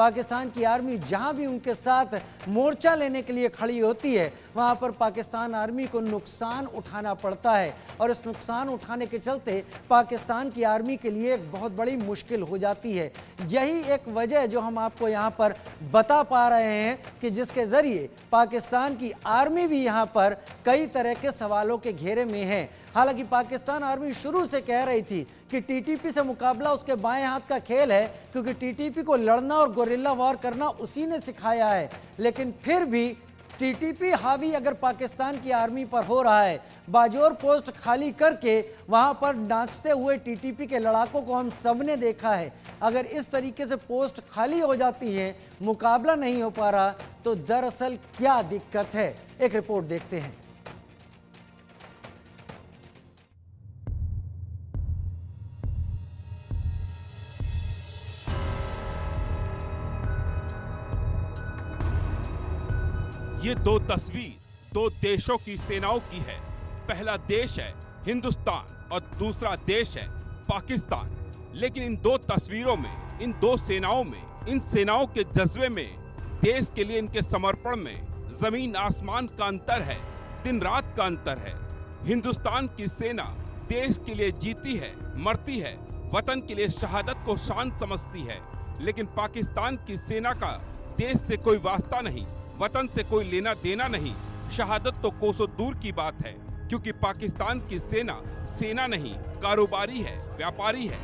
पाकिस्तान की आर्मी जहां भी उनके साथ मोर्चा लेने के लिए खड़ी होती है, वहां पर पाकिस्तान आर्मी को नुकसान उठाना पड़ता है और इस नुकसान उठाने के चलते पाकिस्तान की आर्मी के लिए एक बहुत बड़ी मुश्किल हो जाती है। यही एक वजह जो हम आपको यहां पर बता पा रहे हैं कि जिसके जरिए पाकिस्तान की आर्मी भी यहां पर कई तरह के सवालों के घेरे में है। हालांकि पाकिस्तान आर्मी शुरू से कह रही थी कि टीटीपी से मुकाबला उसके बाएं हाथ का खेल है, क्योंकि टीटीपी को लड़ना और गोरिल्ला वार करना उसी ने सिखाया है। लेकिन फिर भी टीटीपी हावी अगर पाकिस्तान की आर्मी पर हो रहा है, बाजोर पोस्ट खाली करके वहां पर नाचते हुए टीटीपी के लड़ाकों को हम सबने देखा है। अगर इस तरीके से पोस्ट खाली हो जाती है, मुकाबला नहीं हो पा रहा, तो दरअसल क्या दिक्कत है, एक रिपोर्ट देखते हैं। ये दो तस्वीर दो देशों की सेनाओं की है। पहला देश है हिंदुस्तान और दूसरा देश है पाकिस्तान। लेकिन इन दो तस्वीरों में, इन दो सेनाओं में, इन सेनाओं के जज्बे में, देश के लिए इनके समर्पण में जमीन आसमान का अंतर है, दिन रात का अंतर है। हिंदुस्तान की सेना देश के लिए जीती है, मरती है, वतन के लिए शहादत को शान समझती है। लेकिन पाकिस्तान की सेना का देश से कोई वास्ता नहीं, वतन से कोई लेना देना नहीं। शहादत तो कोसों दूर की बात है, क्योंकि पाकिस्तान की सेना सेना नहीं, कारोबारी है, व्यापारी है।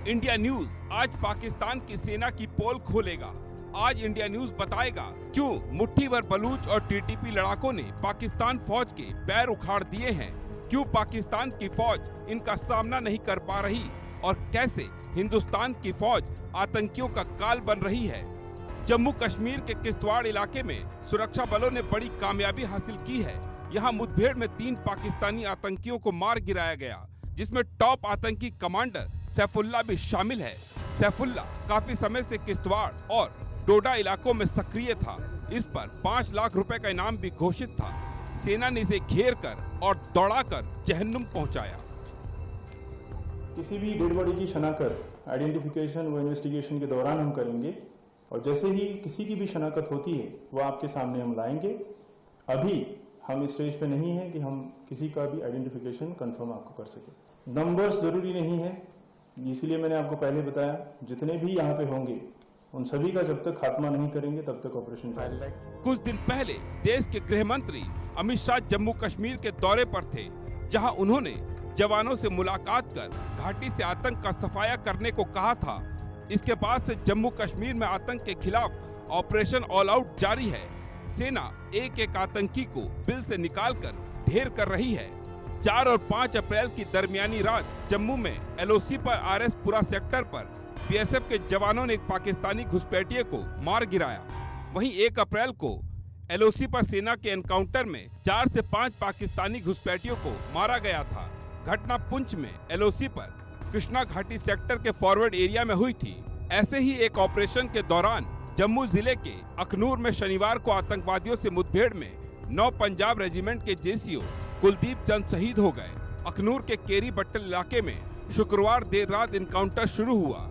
इंडिया न्यूज आज पाकिस्तान की सेना की पोल खोलेगा। आज इंडिया न्यूज बताएगा क्यों मुट्ठी भर बलूच और टीटीपी लड़ाकों ने पाकिस्तान फौज के पैर उखाड़ दिए हैं, क्यों पाकिस्तान की फौज इनका सामना नहीं कर पा रही और कैसे हिंदुस्तान की फौज आतंकियों का काल बन रही है। जम्मू कश्मीर के किश्तवाड़ इलाके में सुरक्षा बलों ने बड़ी कामयाबी हासिल की है। यहाँ मुठभेड़ में 3 पाकिस्तानी आतंकियों को मार गिराया गया, जिसमें टॉप आतंकी कमांडर सैफुल्ला भी शामिल है। सैफुल्ला काफी समय से किश्तवाड़ और डोडा इलाकों में सक्रिय था। इस पर 5 लाख रुपए का इनाम भी घोषित था। सेना ने इसे घेर कर और दौड़ाकर जहन्नुम पहुंचाया। किसी भी डेड बॉडी की शनाख्त आइडेंटिफिकेशन व इन्वेस्टिगेशन के दौरान हम करेंगे और जैसे ही किसी की भी शनाख्त होती है वो आपके सामने हम लाएंगे। अभी हम इस स्टेज पे नहीं है कि हम किसी का भी आइडेंटिफिकेशन कंफर्म आपको कर सके। नंबर्स जरूरी नहीं है, इसीलिए मैंने आपको पहले बताया जितने भी यहाँ पे होंगे उन सभी का जब तक खात्मा नहीं करेंगे तब तक ऑपरेशन जारी है। कुछ दिन पहले देश के गृह मंत्री अमित शाह जम्मू कश्मीर के दौरे पर थे, जहां उन्होंने जवानों से मुलाकात कर घाटी से आतंक का सफाया करने को कहा था। इसके बाद से जम्मू कश्मीर में आतंक के खिलाफ ऑपरेशन ऑल आउट जारी है। सेना एक एक आतंकी को बिल से निकालकर ढेर कर रही है। 4 और 5 अप्रैल की दरमियानी रात जम्मू में एलओसी पर आरएस पुरा सेक्टर पर बीएसएफ के जवानों ने एक पाकिस्तानी घुसपैठिए को मार गिराया। वहीं 1 अप्रैल को एलओसी पर सेना के एनकाउंटर में 4 से 5 पाकिस्तानी घुसपैठियों को मारा गया था। घटना पुंछ में एलओसी पर कृष्णा घाटी सेक्टर के फॉरवर्ड एरिया में हुई थी। ऐसे ही एक ऑपरेशन के दौरान जम्मू जिले के अखनूर में शनिवार को आतंकवादियों से मुठभेड़ में 9 पंजाब रेजिमेंट के जेसीओ कुलदीप चंद शहीद हो गए। अखनूर के केरी बट्टल इलाके में शुक्रवार देर रात एनकाउंटर शुरू हुआ।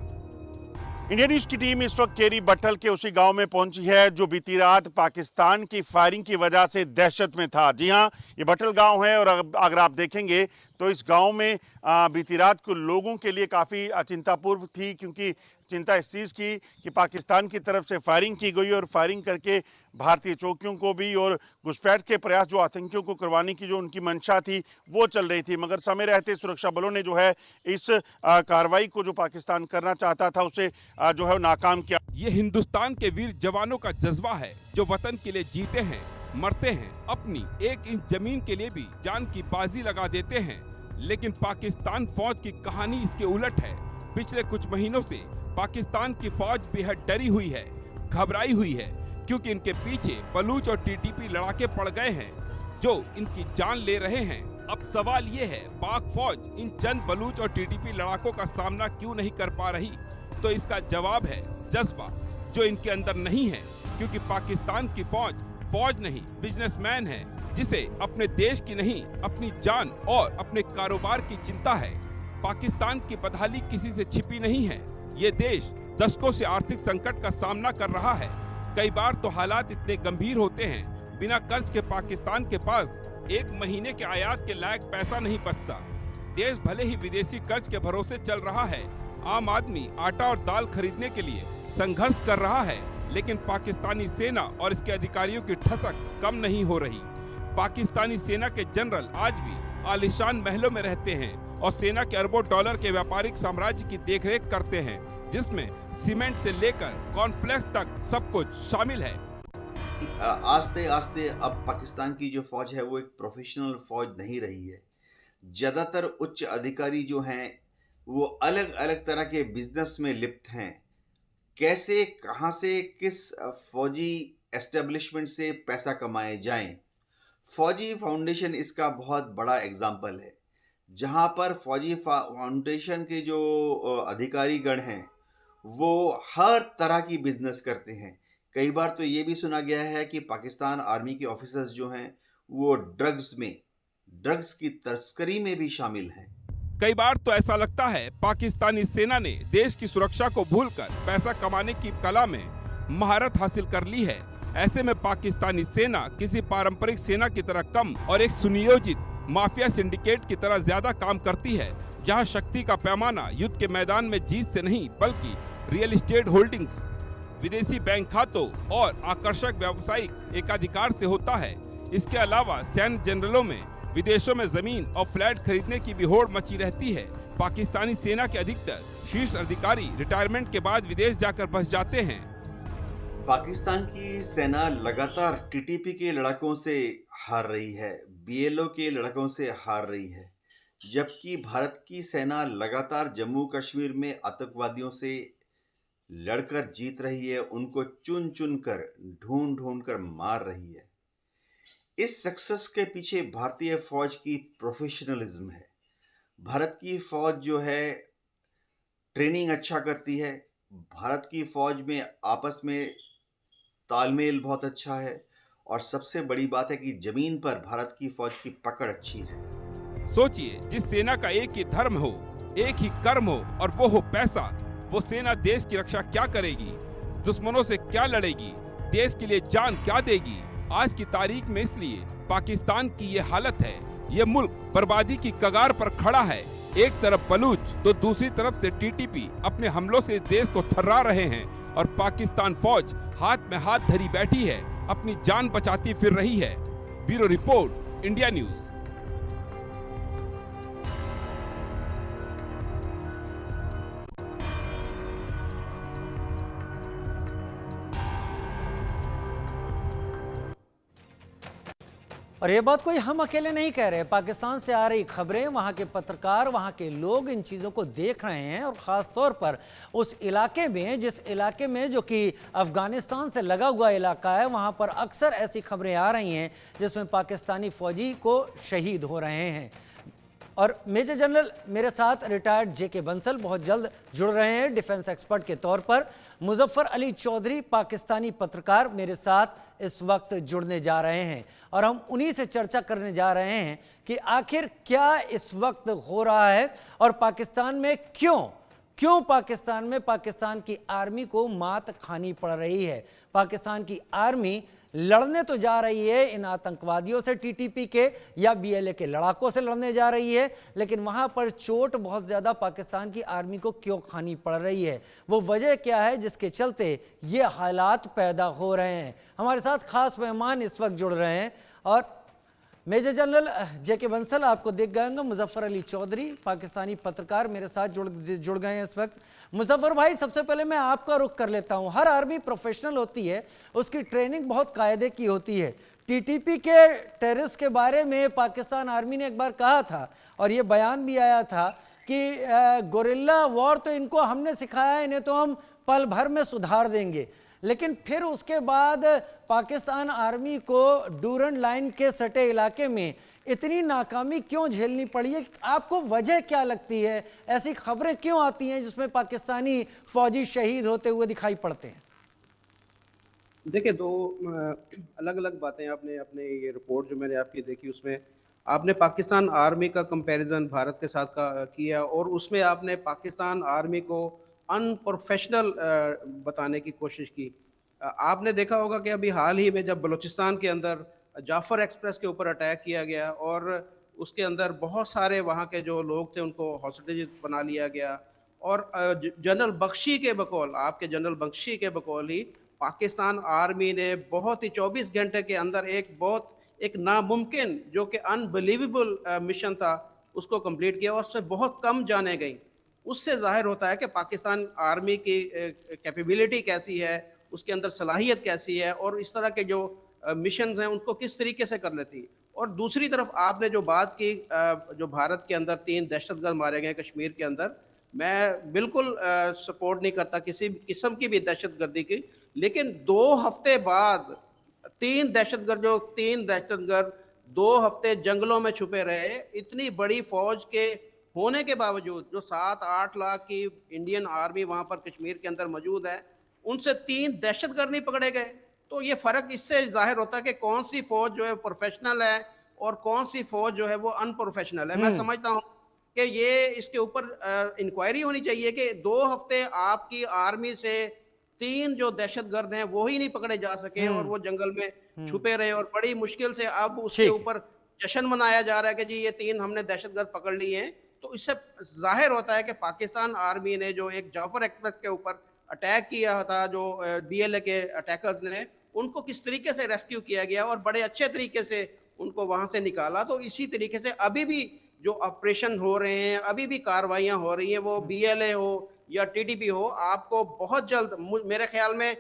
इंडिया न्यूज की टीम इस वक्त केरी बट्टल के उसी गांव में पहुंची है जो बीती रात पाकिस्तान की फायरिंग की वजह से दहशत में था। जी हां, ये बट्टल गांव है और अगर आप देखेंगे तो इस गांव में बीती रात को लोगों के लिए काफ़ी चिंतापूर्व थी, क्योंकि चिंता इस चीज़ की कि पाकिस्तान की तरफ से फायरिंग की गई और फायरिंग करके भारतीय चौकियों को भी और घुसपैठ के प्रयास जो आतंकियों को करवाने की जो उनकी मंशा थी वो चल रही थी। मगर समय रहते सुरक्षा बलों ने जो है इस कार्रवाई को जो पाकिस्तान करना चाहता था उसे जो है नाकाम किया। ये हिंदुस्तान के वीर जवानों का जज्बा है, जो वतन के लिए जीते हैं, मरते हैं, अपनी 1 इंच जमीन के लिए भी जान की बाजी लगा देते हैं। लेकिन पाकिस्तान फौज की कहानी इसके उलट है। पिछले कुछ महीनों से पाकिस्तान की फौज बेहद डरी हुई है, घबराई हुई है, क्योंकि इनके पीछे बलूच और टीटीपी लड़ाके पड़ गए हैं जो इनकी जान ले रहे हैं। अब सवाल ये है, पाक फौज इन चंद बलूच और टीटीपी लड़ाकों का सामना क्यों नहीं कर पा रही? तो इसका जवाब है जज्बा, जो इनके अंदर नहीं है। क्योंकि पाकिस्तान की फौज नहीं, बिजनेसमैन है, जिसे अपने देश की नहीं, अपनी जान और अपने कारोबार की चिंता है। पाकिस्तान की बदहाली किसी से छिपी नहीं है। ये देश दशकों से आर्थिक संकट का सामना कर रहा है। कई बार तो हालात इतने गंभीर होते हैं, बिना कर्ज के पाकिस्तान के पास एक महीने के आयात के लायक पैसा नहीं बचता। देश भले ही विदेशी कर्ज के भरोसे चल रहा है, आम आदमी आटा और दाल खरीदने के लिए संघर्ष कर रहा है, लेकिन पाकिस्तानी सेना और इसके अधिकारियों की ठसक कम नहीं हो रही। पाकिस्तानी सेना के जनरल आज भी आलीशान महलों में रहते हैं और सेना के अरबों डॉलर के व्यापारिक साम्राज्य की देखरेख करते हैं, जिसमें सीमेंट से लेकर कॉर्नफ्लेक्स तक सब कुछ शामिल है। आस्ते आस्ते अब पाकिस्तान की जो फौज है वो एक प्रोफेशनल फौज नहीं रही है। ज़्यादातर उच्च अधिकारी जो हैं वो अलग अलग तरह के बिजनेस में लिप्त हैं। कैसे, कहां से, किस फौजी एस्टेब्लिशमेंट से पैसा कमाए जाएं, फौजी फाउंडेशन इसका बहुत बड़ा एग्जाम्पल है, जहां पर फौजी फाउंडेशन के जो अधिकारीगण हैं वो हर तरह की बिजनेस करते हैं। कई बार तो ये भी सुना गया है कि पाकिस्तान आर्मी के ऑफिसर्स जो हैं वो ड्रग्स की तस्करी में भी शामिल हैं। कई बार तो ऐसा लगता है पाकिस्तानी सेना ने देश की सुरक्षा को भूलकर पैसा कमाने की कला में महारत हासिल कर ली है। ऐसे में पाकिस्तानी सेना किसी पारंपरिक सेना की तरह कम और एक सुनियोजित माफिया सिंडिकेट की तरह ज्यादा काम करती है, जहां शक्ति का पैमाना युद्ध के मैदान में जीत से नहीं बल्कि रियल एस्टेट होल्डिंग्स, विदेशी बैंक खातों और आकर्षक व्यावसायिक एकाधिकार से होता है। इसके अलावा सैन्य जनरलों में विदेशों में जमीन और फ्लैट खरीदने की भी होड़ मची रहती है। पाकिस्तानी सेना के अधिकतर शीर्ष अधिकारी रिटायरमेंट के बाद विदेश जाकर बस जाते हैं। पाकिस्तान की सेना लगातार टीटीपी के लड़ाकों से हार रही है, बीएलओ के लड़ाकों से हार रही है, जबकि भारत की सेना लगातार जम्मू कश्मीर में आतंकवादियों से लड़कर जीत रही है, उनको चुन चुन कर ढूंढ कर मार रही है। इस सक्सेस के पीछे भारतीय फौज की प्रोफेशनलिज्म है। भारत की फौज जो है ट्रेनिंग अच्छा करती है, भारत की फौज में आपस में तालमेल बहुत अच्छा है, और सबसे बड़ी बात है कि जमीन पर भारत की फौज की पकड़ अच्छी है। सोचिए, जिस सेना का एक ही धर्म हो, एक ही कर्म हो और वो हो पैसा, वो सेना देश की रक्षा क्या करेगी, दुश्मनों से क्या लड़ेगी, देश के लिए जान क्या देगी। आज की तारीख में इसलिए पाकिस्तान की ये हालत है। ये मुल्क बर्बादी की कगार पर खड़ा है। एक तरफ बलूच तो दूसरी तरफ से टीटीपी अपने हमलों से देश को थर्रा रहे हैं, और पाकिस्तान फौज हाथ में हाथ धरी बैठी है, अपनी जान बचाती फिर रही है। Bureau report, India news. और ये बात कोई हम अकेले नहीं कह रहे। पाकिस्तान से आ रही खबरें, वहाँ के पत्रकार, वहाँ के लोग इन चीज़ों को देख रहे हैं, और ख़ास तौर पर उस इलाके में, जिस इलाके में जो कि अफ़गानिस्तान से लगा हुआ इलाका है, वहाँ पर अक्सर ऐसी खबरें आ रही हैं जिसमें पाकिस्तानी फ़ौजी को शहीद हो रहे हैं। और मेजर जनरल मेरे साथ रिटायर्ड जेके बंसल बहुत जल्द जुड़ रहे हैं डिफेंस एक्सपर्ट के तौर पर। मुजफ्फर अली चौधरी पाकिस्तानी पत्रकार मेरे साथ इस वक्त जुड़ने जा रहे हैं, और हम उन्हीं से चर्चा करने जा रहे हैं कि आखिर क्या इस वक्त हो रहा है, और पाकिस्तान में क्यों पाकिस्तान में पाकिस्तान की आर्मी को मात खानी पड़ रही है। पाकिस्तान की आर्मी लड़ने तो जा रही है इन आतंकवादियों से, टीटीपी के या बीएलए के लड़ाकों से लड़ने जा रही है, लेकिन वहां पर चोट बहुत ज्यादा पाकिस्तान की आर्मी को क्यों खानी पड़ रही है, वो वजह क्या है जिसके चलते ये हालात पैदा हो रहे हैं। हमारे साथ खास मेहमान इस वक्त जुड़ रहे हैं, और मेजर जनरल जेके बंसल आपको देख गए होंगे, मुजफ्फर अली चौधरी पाकिस्तानी पत्रकार मेरे साथ जुड़ गए हैं इस वक्त। मुजफ्फर भाई, सबसे पहले मैं आपका रुख कर लेता हूं। हर आर्मी प्रोफेशनल होती है, उसकी ट्रेनिंग बहुत कायदे की होती है। टीटीपी के टेररिस्ट के बारे में पाकिस्तान आर्मी ने एक बार कहा था, और ये बयान भी आया था कि गोरिल्ला वॉर तो इनको हमने सिखाया, इन्हें तो हम पल भर में सुधार देंगे। लेकिन फिर उसके बाद पाकिस्तान आर्मी को डूरन लाइन के सटे इलाके में इतनी नाकामी क्यों झेलनी पड़ी है? आपको वजह क्या लगती है? ऐसी खबरें क्यों आती हैं जिसमें पाकिस्तानी फौजी शहीद होते हुए दिखाई पड़ते हैं? देखिए, दो अलग अलग बातें आपने अपने ये रिपोर्ट जो मैंने आपकी देखी उसमें आपने पाकिस्तान आर्मी का कंपैरिजन भारत के साथ का किया, और उसमें आपने पाकिस्तान आर्मी को अनप्रोफेशनल बताने की कोशिश की। आपने देखा होगा कि अभी हाल ही में जब बलूचिस्तान के अंदर जाफ़र एक्सप्रेस के ऊपर अटैक किया गया और उसके अंदर बहुत सारे वहाँ के जो लोग थे उनको हॉस्टेजेस बना लिया गया और जनरल बख्शी के बकौल, आपके जनरल बख्शी के बकौल ही पाकिस्तान आर्मी ने बहुत ही 24 घंटे के अंदर एक नामुमकिन जो कि अनबिलीवेबल मिशन था, उसको कंप्लीट किया और उससे बहुत कम जानें गईं। उससे ज़ाहिर होता है कि पाकिस्तान आर्मी की कैपेबिलिटी कैसी है, उसके अंदर सलाहियत कैसी है और इस तरह के जो मिशंस हैं उनको किस तरीके से कर लेती है। और दूसरी तरफ आपने जो बात की जो भारत के अंदर 3 दहशतगर्द मारे गए कश्मीर के अंदर, मैं बिल्कुल सपोर्ट नहीं करता किसी भी किस्म की भी दहशतगर्दी की, लेकिन 2 हफ्ते बाद 3 दहशतगर्द 2 हफ्ते जंगलों में छुपे रहे, इतनी बड़ी फौज के होने के बावजूद जो 7-8 लाख की इंडियन आर्मी वहां पर कश्मीर के अंदर मौजूद है, उनसे 3 दहशतगर्द नहीं पकड़े गए। तो ये फर्क इससे जाहिर होता है कि कौन सी फौज जो है प्रोफेशनल है और कौन सी फौज जो है वो अनप्रोफेशनल है। मैं समझता हूँ कि ये इसके ऊपर इंक्वायरी होनी चाहिए कि 2 हफ्ते आपकी आर्मी से 3 जो दहशतगर्द हैं वो ही नहीं पकड़े जा सके और वो जंगल में छुपे रहे और बड़ी मुश्किल से अब उसके ठीक है। ऊपर जश्न मनाया जा रहा है कि जी ये 3 हमने दहशतगर्द पकड़ लिए हैं। तो इससे जाहिर होता है कि पाकिस्तान आर्मी ने जो एक जाफर एक्सप्रेस के ऊपर अटैक किया था, जो बीएलए के अटैकर्स ने, उनको किस तरीके से रेस्क्यू किया गया और बड़े अच्छे तरीके से उनको वहां से निकाला। तो इसी तरीके से अभी भी जो ऑपरेशन हो रहे हैं, अभी भी कार्रवाइयां हो रही हैं, वो बीएलए हो या टीटीपी हो, आपको बहुत जल्द मेरे ख्याल में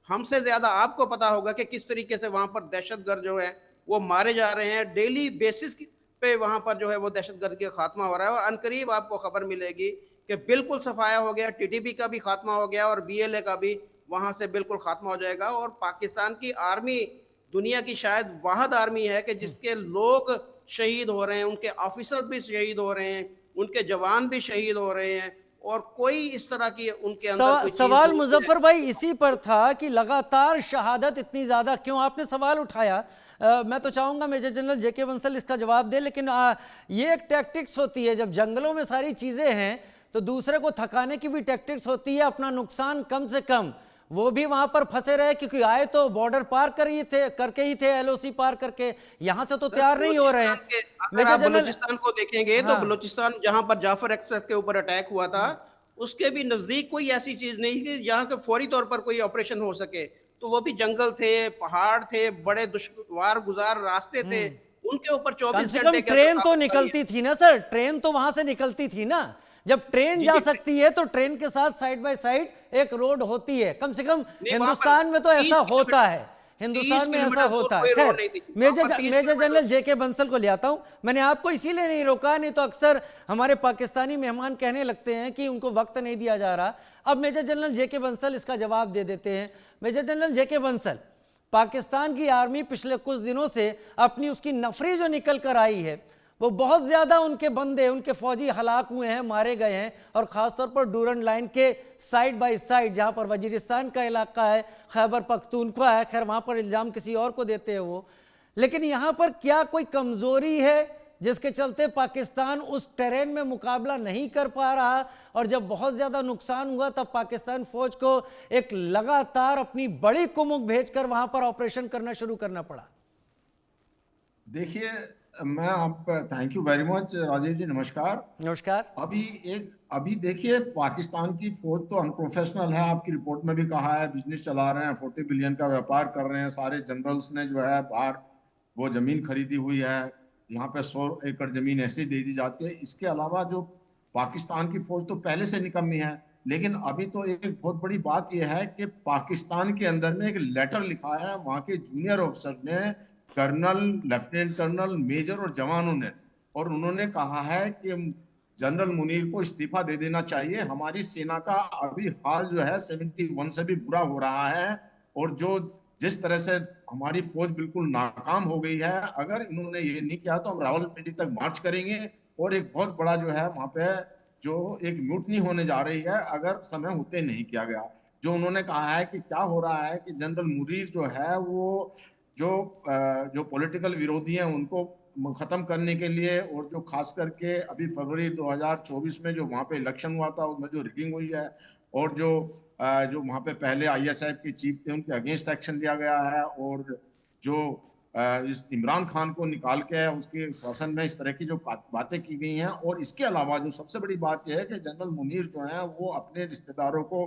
हमसे ज्यादा आपको पता होगा कि किस तरीके से वहां पर दहशतगर्द जो है वो मारे जा रहे हैं। डेली बेसिस पे वहां पर जो है वो दहशतगर्द का खात्मा हो रहा है और अनकरीब आपको खबर मिलेगी कि बिल्कुल सफाया हो गया, टीटीपी का भी खात्मा हो गया और बीएलए का भी वहां से बिल्कुल खात्मा हो जाएगा। और पाकिस्तान की आर्मी दुनिया की शायद वाहद आर्मी है कि जिसके लोग शहीद हो रहे हैं, उनके ऑफिसर भी शहीद हो रहे हैं, उनके जवान भी शहीद हो रहे हैं और कोई इस तरह की उनके अंदर कोई चीज सवाल नहीं है। मुजफ्फर भाई इसी पर था कि लगातार शहादत इतनी ज्यादा क्यों आपने सवाल उठाया। मैं तो चाहूंगा मेजर जनरल जेके बंसल इसका जवाब दे, लेकिन ये एक टैक्टिक्स होती है, जब जंगलों में सारी चीजें हैं तो दूसरे को थकाने की भी टैक्टिक्स होती है, अपना नुकसान कम से कम। वो भी वहां पर फंसे रहे क्योंकि आए तो बॉर्डर पार करके ही थे, एलओसी पार करके, यहां से तो तैयार नहीं हो रहे हैं। अगर आप बलूचिस्तान को देखेंगे तो हाँ। बलूचिस्तान जहां पर जाफर एक्सप्रेस के ऊपर अटैक हुआ था, उसके भी नजदीक कोई ऐसी चीज नहीं कि जहां के फौरी तौर पर कोई ऑपरेशन हो सके। तो वो भी जंगल थे, पहाड़ थे, बड़े दुश्वार गुजार रास्ते थे, उनके ऊपर कम 24 से कम घंटे ट्रेन तो निकलती थी ना सर, ट्रेन तो वहां से निकलती थी ना। जब ट्रेन जा सकती है तो ट्रेन के साथ साइड बाय साइड एक रोड होती है, कम से कम हिंदुस्तान में तो ऐसा होता है, हिंदुस्तान में ऐसा होता है। खैर, मेजर जनरल जेके बंसल को ले आता हूं। मैंने आपको इसीलिए नहीं रोका, नहीं तो अक्सर हमारे पाकिस्तानी मेहमान कहने लगते हैं कि उनको वक्त नहीं दिया जा रहा। अब मेजर जनरल जेके बंसल इसका जवाब दे देते हैं। मेजर जनरल जेके बंसल, पाकिस्तान की आर्मी पिछले कुछ दिनों से अपनी उसकी नफरी जो निकल कर आई है, वो बहुत ज्यादा उनके बंदे, उनके फौजी हलाक हुए हैं, मारे गए हैं, और खासतौर पर डूरन लाइन के साइड बाय साइड जहां पर वजीरिस्तान का इलाका है, खैबर पख्तूनख्वा है, खैर वहां पर इल्जाम किसी और को देते हैं वो। लेकिन यहां पर क्या कोई कमजोरी है जिसके चलते पाकिस्तान उस टेरेन में मुकाबला नहीं कर पा रहा, और जब बहुत ज्यादा नुकसान हुआ तब पाकिस्तान फौज को एक लगातार अपनी बड़ी कुमुक भेजकर वहां पर ऑपरेशन करना शुरू करना पड़ा? देखिए, मैं आप thank you very much Rajiv ji, नमस्कार। नमस्कार। अभी देखिए, पाकिस्तान की फौज तो अनप्रोफेशनल है, आपकी रिपोर्ट में भी कहा है, बिजनेस चला रहे हैं, 40 बिलियन का व्यापार कर रहे हैं, सारे जनरल्स ने जो है बाहर वो जमीन खरीदी हुई है, यहाँ पे 100 एकड़ जमीन ऐसे दे दी जाती है। इसके अलावा जो पाकिस्तान की फौज तो पहले से निकम्मी है, लेकिन अभी तो एक बहुत बड़ी बात यह है कि पाकिस्तान के अंदर में एक लेटर लिखा है वहाँ के जूनियर ऑफिसर ने, कर्नल, लेफ्टिनेंट कर्नल, मेजर और जवानों ने, और उन्होंने कहा है कि जनरल मुनीर को इस्तीफा दे देना चाहिए। हमारी सेना का अभी हाल जो है 71 से भी बुरा हो रहा है, और जिस तरह से हमारी फौज बिल्कुल नाकाम हो गई है, अगर इन्होंने ये नहीं किया तो हम रावलपिंडी तक मार्च करेंगे और एक बहुत बड़ा जो है वहां पे जो एक म्यूटनी होने जा रही है अगर समय होते नहीं किया गया। जो उन्होंने कहा है कि क्या हो रहा है कि जनरल मुनीर जो है वो जो पॉलिटिकल विरोधी हैं उनको खत्म करने के लिए, और जो खास करके अभी फरवरी 2024 में जो वहां पे इलेक्शन हुआ था उसमें जो रिगिंग हुई है और जो वहाँ पे पहले ISF के चीफ थे उनके अगेंस्ट एक्शन लिया गया है, और जो इस इमरान खान को निकाल के उसके शासन में इस तरह की जो बातें की गई हैं। और इसके अलावा जो सबसे बड़ी बात यह है कि जनरल मुनीर जो है वो अपने रिश्तेदारों को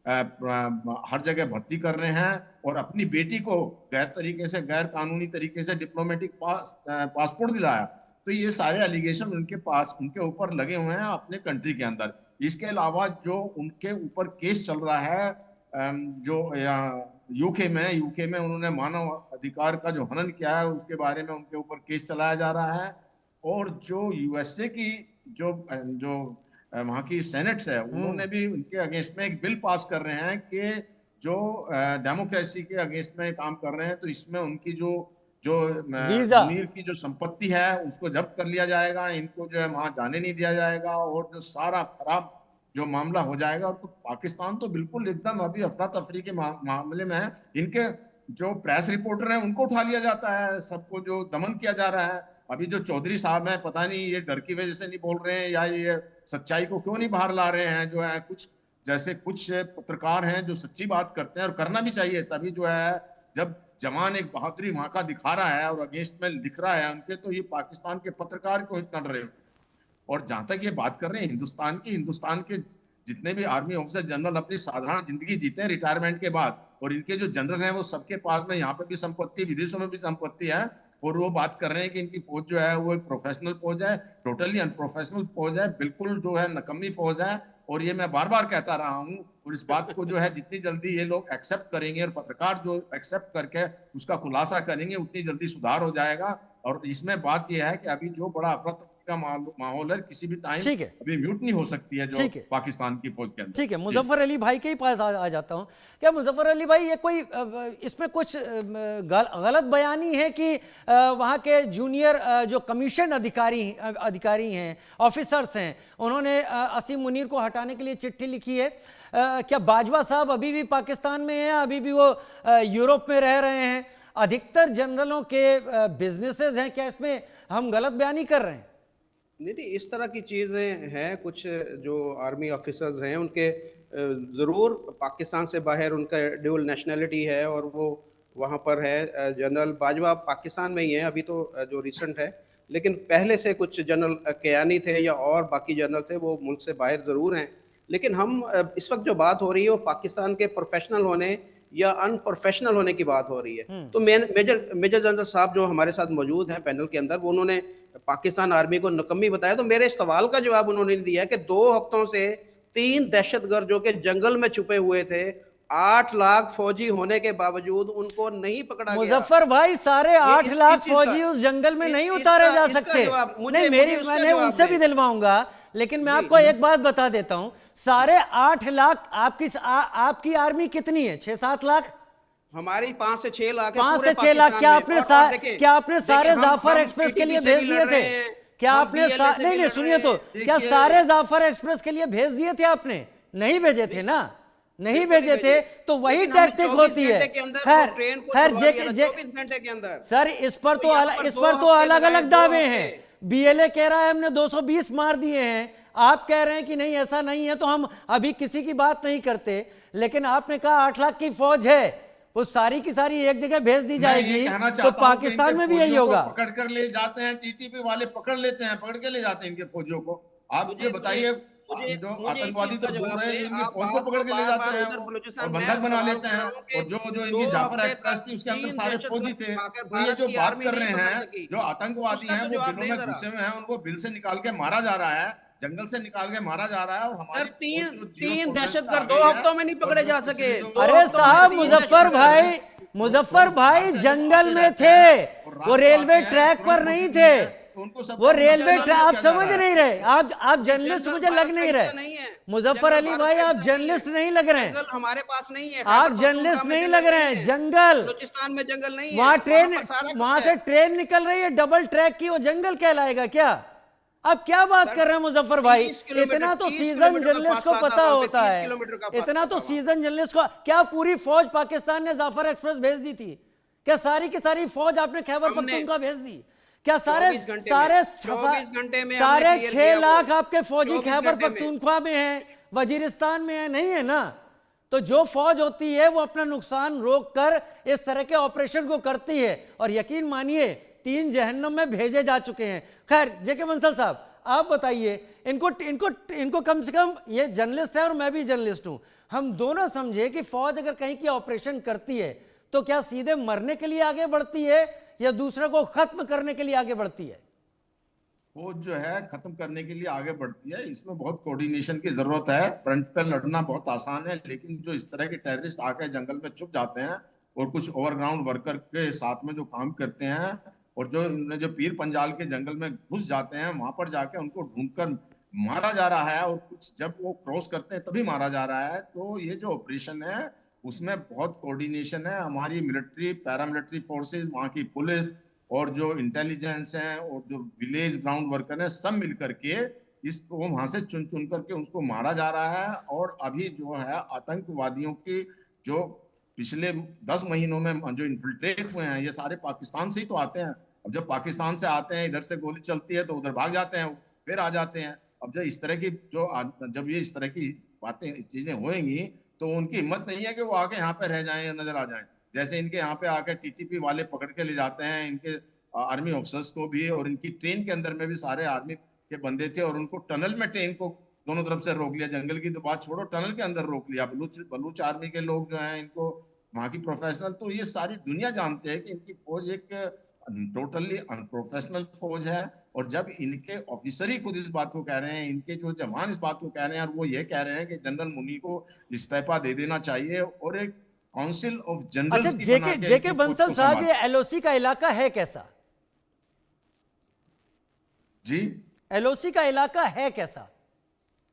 हर जगह भर्ती कर रहे हैं और अपनी बेटी को गैर कानूनी तरीके से डिप्लोमेटिक पासपोर्ट दिलाया। तो ये सारे एलिगेशन उनके ऊपर लगे हुए हैं अपने कंट्री के अंदर। इसके अलावा जो उनके ऊपर केस चल रहा है जो यूके में उन्होंने मानव अधिकार का जो हनन किया है उसके बारे में उनके ऊपर केस चलाया जा रहा है। और जो USA की जो वहाँ की सेनेट्स है उन्होंने भी उनके अगेंस्ट में एक बिल पास कर रहे हैं कि जो डेमोक्रेसी के अगेंस्ट में काम कर रहे हैं, तो इसमें उनकी जो मुनीर की जो संपत्ति है उसको जब्त कर लिया जाएगा, इनको जो है वहां जाने नहीं दिया जाएगा और जो सारा खराब जो मामला हो जाएगा। और तो पाकिस्तान तो बिल्कुल एकदम अभी अफरा तफरी के मामले में है। इनके जो प्रेस रिपोर्टर हैं उनको उठा लिया जाता है, सबको जो दमन किया जा रहा है। अभी जो चौधरी साहब हैं पता नहीं ये डर की वजह से नहीं बोल रहे हैं या ये सच्चाई को क्यों नहीं बाहर ला रहे हैं। जो है कुछ पत्रकार हैं जो सच्ची बात करते हैं और करना भी चाहिए, तभी जो है जब जवान एक बहादुरी वहां का दिखा रहा है और अगेंस्ट में लिख रहा है उनके, तो ये पाकिस्तान के पत्रकार क्यों इतना डर रहे हैं। और जहां तक ये बात कर रहे हैं हिंदुस्तान के जितने भी आर्मी ऑफिसर जनरल अपनी साधारण जिंदगी जीते हैं रिटायरमेंट के बाद, और इनके जो जनरल हैं वो सबके पास में यहाँ पे भी संपत्ति, विदेशों में भी संपत्ति है, और वो बात कर रहे हैं कि इनकी फौज जो है वो एक प्रोफेशनल फौज है। टोटली अनप्रोफेशनल फौज है, बिल्कुल जो है नकम्मी फौज है। और ये मैं बार बार कहता रहा हूँ, और इस बात को जो है जितनी जल्दी ये लोग एक्सेप्ट करेंगे और पत्रकार जो एक्सेप्ट करके उसका खुलासा करेंगे उतनी जल्दी सुधार हो जाएगा। और इसमें बात यह है कि अभी जो बड़ा अफरा का माहौल है किसी भी टाइम अभी म्यूट नहीं हो सकती है जो पाकिस्तान की फौज के अंदर। ठीक है, मुजफ्फर अली भाई के ही पास आ जाता हूं। क्या मुजफ्फर अली भाई ये कोई इसमें कुछ गलत बयानी है कि वहां के जूनियर जो कमीशन अधिकारी हैं, ऑफिसर्स हैं, उन्होंने असीम मुनीर को हटाने के लिए चिट्ठी लिखी है? क्या बाजवा साहब अभी भी पाकिस्तान में हैं, अभी भी वो यूरोप में रह रहे हैं? अधिकतर जनरलों के बिजनेसेस हैं, क्या इसमें हम गलत बयानी कर रहे हैं? नहीं, इस तरह की चीज़ें हैं। कुछ जो आर्मी ऑफिसर्स हैं उनके ज़रूर पाकिस्तान से बाहर उनका ड्यूल नेशनलिटी है और वो वहाँ पर है। जनरल बाजवा पाकिस्तान में ही है अभी तो जो रिसेंट है, लेकिन पहले से कुछ जनरल कयानी थे या और बाकी जनरल थे वो मुल्क से बाहर ज़रूर हैं। लेकिन हम इस वक्त जो बात हो रही है वो पाकिस्तान के प्रोफेशनल होने या अनप्रोफेशनल होने की बात हो रही है। तो मेजर जनरल साहब जो हमारे साथ मौजूद हैं पैनल के अंदर, वो उन्होंने पाकिस्तान आर्मी को नकम्मी बताया। तो मेरे सवाल का जवाब उन्होंने दिया कि 2 हफ्तों से 3 दहशतगर्द जो कि जंगल में छुपे हुए थे, 8 लाख फौजी होने के बावजूद उनको नहीं पकड़ा गया। मुजफ्फर भाई, सारे 8 लाख फौजी उस जंगल में नहीं उतारे जा सकते। नहीं, मैंने उनसे भी दिलवाऊंगा, लेकिन मैं आपको एक बात बता देता हूं, सारे 8 लाख आपकी आर्मी कितनी है? 6-7 लाख? हमारी 5 से 6 लाख है। 5 से 6 लाख। क्या आपने सारे जाफर एक्सप्रेस के लिए भेज दिए थे? क्या आपने नहीं सुनिए तो, क्या सारे जाफर एक्सप्रेस के लिए भेज दिए थे आपने? नहीं भेजे थे ना, नहीं भेजे थे। तो वही टैक्टिक होती है। खैर 24 घंटे के अंदर सर, इस पर तो अलग अलग दावे हैं। BLA कह रहा है हमने 220 मार दिए हैं, आप कह रहे हैं कि नहीं ऐसा नहीं है, तो हम अभी किसी की बात नहीं करते। लेकिन आपने कहा 8 लाख की फौज है, वो सारी की सारी एक जगह भेज दी जाएगी, तो पाकिस्तान में भी यही होगा। पकड़ कर ले जाते हैं, TTP वाले पकड़ लेते हैं, पकड़ के ले जाते हैं इनके फौजियों को। आप ये बताइए, जो आतंकवादी तो बोल रहे हैं इनकी फौज को पकड़ के ले जाते हैं और बंधक बना लेते हैं। और जो इनकी जाफर एक्सप्रेस थी उसके अंदर सारे फौजी थे। तो ये जो बात कर रहे हैं, जो आतंकवादी हैं वो बिलों में घुसे हुए हैं, उनको बिल से निकाल के मारा जा रहा है, जंगल से निकाल के मारा जा रहा है। और हमारे 3 दहशतगर्द 2 हफ्तों में नहीं पकड़े जा सके। अरे साहब, मुजफ्फर भाई जंगल में थे, वो रेलवे ट्रैक पर नहीं थे। वो रेलवे ट्रैक, आप समझ नहीं रहे, आप जर्नलिस्ट मुझे लग नहीं रहे। मुजफ्फर अली भाई, आप जर्नलिस्ट नहीं लग रहे हैं। हमारे पास नहीं है, आप जर्नलिस्ट नहीं लग रहे हैं। जंगल, बलूचिस्तान में जंगल नहीं है। वहां से ट्रेन निकल रही है डबल ट्रैक की, वो जंगल कहलाएगा क्या? आप क्या बात कर रहे हैं मुजफ्फर भाई? इतना तो सीजन जर्नलिस्ट को पता होता है, इतना तो सीजन जर्नलिस्ट को। क्या पूरी फौज पाकिस्तान ने जाफर एक्सप्रेस भेज दी थी? क्या सारी की सारी फौज आपने खैबर पख्तूनख्वा भेज दी? क्या सारे 6 लाख आपके फौजी खैबर पख्तूनख्वा में हैं, वजीरिस्तान में है, नहीं है ना। तो जो फौज होती है वो अपना नुकसान रोककर इस तरह के ऑपरेशन को करती है, और यकीन मानिए 3 जहन्नम में भेजे जा चुके हैं। खैर जेके बंसल साहब, आप बताइए, इनको इनको इनको कम से कम, ये जर्नलिस्ट है और मैं भी जर्नलिस्ट हूं, हम दोनों समझे कि फौज अगर कहीं की ऑपरेशन करती है तो क्या सीधे मरने के लिए आगे बढ़ती है या दूसरे को खत्म करने के लिए आगे बढ़ती है? फौज जो है खत्म करने के लिए आगे बढ़ती है। इसमें बहुत कोऑर्डिनेशन की जरूरत है। फ्रंट पर लड़ना बहुत आसान है, लेकिन जो इस तरह के टेररिस्ट आके जंगल में छुप जाते हैं और कुछ ओवरग्राउंड वर्कर के साथ में जो काम करते हैं और जो इन्हें जो पीर पंजाल के जंगल में घुस जाते हैं, वहां पर जाके उनको ढूंढकर मारा जा रहा है, और कुछ जब वो क्रॉस करते हैं तभी मारा जा रहा है। तो ये जो ऑपरेशन है उसमें बहुत कोऑर्डिनेशन है। हमारी मिलिट्री, पैरामिलिट्री फोर्सेस, वहाँ की पुलिस और जो इंटेलिजेंस है और जो विलेज ग्राउंड वर्कर है, सब मिलकर के इसको वहां से चुन चुन करके उसको मारा जा रहा है। और अभी जो है आतंकवादियों की जो पिछले 10 महीनों में जो इन्फिल्ट्रेट हुए हैं, ये सारे पाकिस्तान से ही तो आते हैं। अब जब पाकिस्तान से आते हैं, इधर से गोली चलती है तो उधर भाग जाते हैं, फिर आ जाते हैं। अब जब इस तरह की जब ये इस तरह की बातें, चीजें होंगी, तो उनकी हिम्मत नहीं है कि वो आके यहाँ पे रह जाएं या नजर आ जाएं। जैसे इनके यहाँ पे आके टीटीपी वाले पकड़ के ले जाते हैं, इनके आर्मी ऑफिसर्स को भी, और इनकी ट्रेन के अंदर में भी सारे आर्मी के बंदे थे, और उनको टनल में ट्रेन को दोनों तरफ से रोक लिया। जंगल की तो बात छोड़ो, टनल के अंदर रोक लिया। बलूच आर्मी के लोग जो हैं, इनको वहाँ की प्रोफेशनल, तो ये सारी दुनिया जानते हैं कि इनकी फौज एक टोटली अनप्रोफेशनल फौज है। और जब इनके ऑफिसर ही खुद इस बात को कह रहे हैं, इनके जो जवान इस बात को कह रहे हैं, और वो ये कह रहे हैं कि जनरल मुनी को इस्तीफा दे देना चाहिए और एक काउंसिल ऑफ अच्छा, जनरल्स की बना के जेके बंसल साहब, ये एलओसी का इलाका है कैसा? जी, एलओसी का इलाका है कैसा?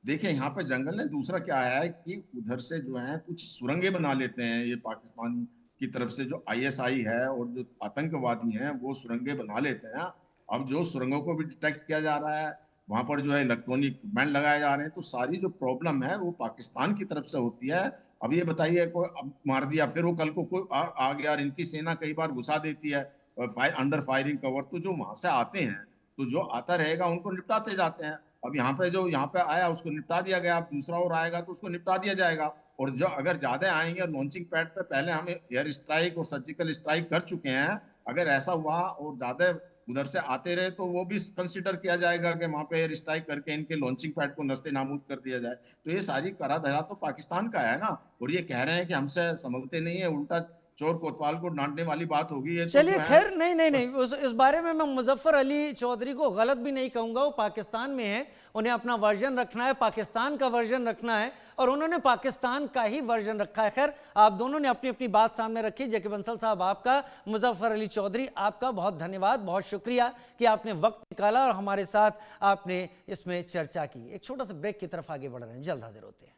देखिए यहाँ पे जंगल है। दूसरा क्या है कि उधर से जो है कुछ सुरंगें बना लेते हैं ये पाकिस्तान की तरफ से, जो आईएसआई है और जो आतंकवादी हैं वो सुरंगें बना लेते हैं। अब जो सुरंगों को भी डिटेक्ट किया जा रहा है, वहां पर जो है इलेक्ट्रॉनिक बैंड लगाए जा रहे हैं, तो सारी जो प्रॉब्लम है वो पाकिस्तान की तरफ से होती है। अब ये बताइए, कोई अब मार दिया, फिर वो कल को कोई आ गया, और इनकी सेना कई बार घुसा देती है अंडर फायरिंग कवर, तो जो वहां से आते हैं, तो जो आता रहेगा उनको निपटाते जाते हैं। अब यहाँ पे जो यहाँ पे आया उसको निपटा दिया गया, अब दूसरा और आएगा तो उसको निपटा दिया जाएगा। और जो अगर ज्यादा आएंगे, और लॉन्चिंग पैड पे पहले हम एयर स्ट्राइक और सर्जिकल स्ट्राइक कर चुके हैं, अगर ऐसा हुआ और ज्यादा उधर से आते रहे तो वो भी कंसिडर किया जाएगा कि वहां पे एयर स्ट्राइक करके इनके लॉन्चिंग पैड को नस्ते नाबूद कर दिया जाए। तो ये सारी करा धरा तो पाकिस्तान का है ना, और ये कह रहे हैं कि हमसे समझते नहीं है, उल्टा चोर कोतवाल को डांटने वाली बात होगी। ये चलिए तो खैर, नहीं इस बारे में मैं मुजफ्फर अली चौधरी को गलत भी नहीं कहूंगा। वो पाकिस्तान में है, उन्हें अपना वर्जन रखना है, पाकिस्तान का वर्जन रखना है, और उन्होंने पाकिस्तान का ही वर्जन रखा है। खैर, आप दोनों ने अपनी अपनी बात सामने रखी। जेके बंसल साहब आपका, मुजफ्फर अली चौधरी आपका बहुत धन्यवाद, बहुत शुक्रिया कि आपने वक्त निकाला और हमारे साथ आपने इसमें चर्चा की। एक छोटा सा ब्रेक की तरफ आगे बढ़ रहे हैं, जल्द हाजिर होते हैं।